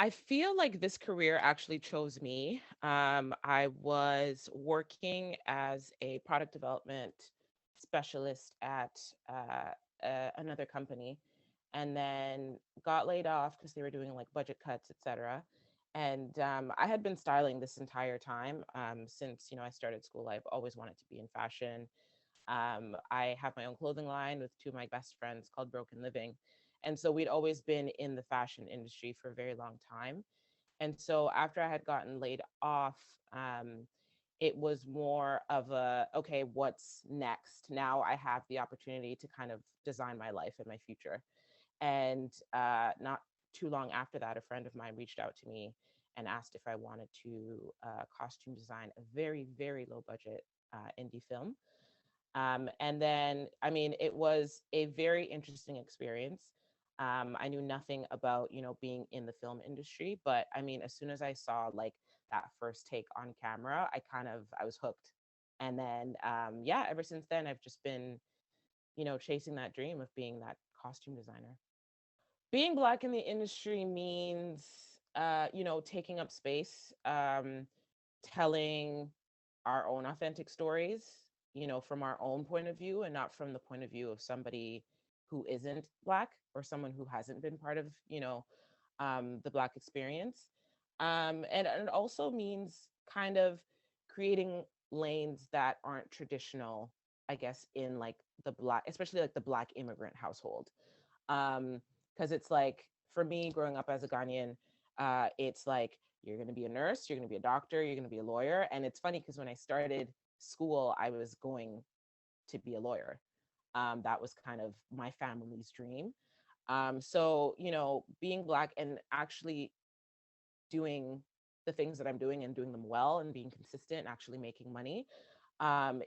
I feel like this career actually chose me. I was working as a product development specialist at another company, and then got laid off because they were doing like budget cuts, etc. And I had been styling this entire time since I started school. I've always wanted to be in fashion. I have my own clothing line with two of my best friends called Broken Living. And so we'd always been in the fashion industry for a very long time. And so after I had gotten laid off, it was more of a, okay, what's next? Now I have the opportunity to kind of design my life and my future. And not too long after that, a friend of mine reached out to me and asked if I wanted to costume design a very, very low budget indie film. And then, I mean, it was a very interesting experience. I knew nothing about, being in the film industry, but I mean, as soon as I saw like that first take on camera, I was hooked. And then, yeah, ever since then, I've just been, chasing that dream of being that costume designer. Being Black in the industry means, taking up space, telling our own authentic stories, from our own point of view and not from the point of view of somebody who isn't Black or someone who hasn't been part of, the Black experience. And it also means kind of creating lanes that aren't traditional, I guess, in like the Black, especially like the Black immigrant household. Because it's like, for me, growing up as a Ghanaian, it's like you're going to be a nurse, you're going to be a doctor, you're going to be a lawyer. And it's funny because when I started school, I was going to be a lawyer. That was kind of my family's dream. So, being Black and actually doing the things that I'm doing and doing them well and being consistent and actually making money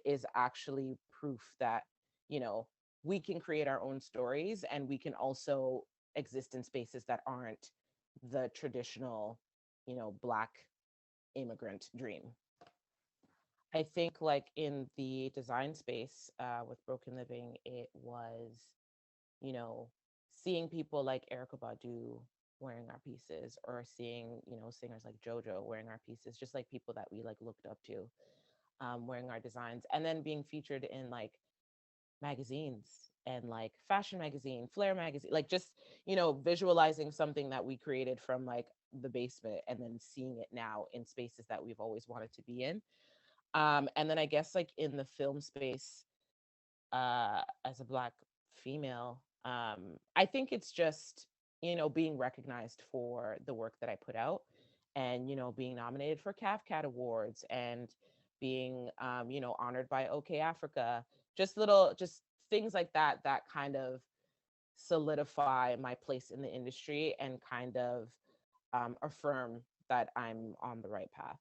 is actually proof that, you know, we can create our own stories and we can also exist in spaces that aren't the traditional, Black immigrant dream. I think like in the design space with Broken Living, it was, you know, seeing people like Erica Badu wearing our pieces or seeing, singers like JoJo wearing our pieces, just like people that we like looked up to wearing our designs, and then being featured in like magazines and like fashion magazine, Flair magazine, like just, visualizing something that we created from like the basement and then seeing it now in spaces that we've always wanted to be in. And then I guess like in the film space, as a Black female, I think it's just, being recognized for the work that I put out and, being nominated for CAFCAT awards and being, honored by OK Africa, just things like that, that kind of solidify my place in the industry and kind of affirm that I'm on the right path.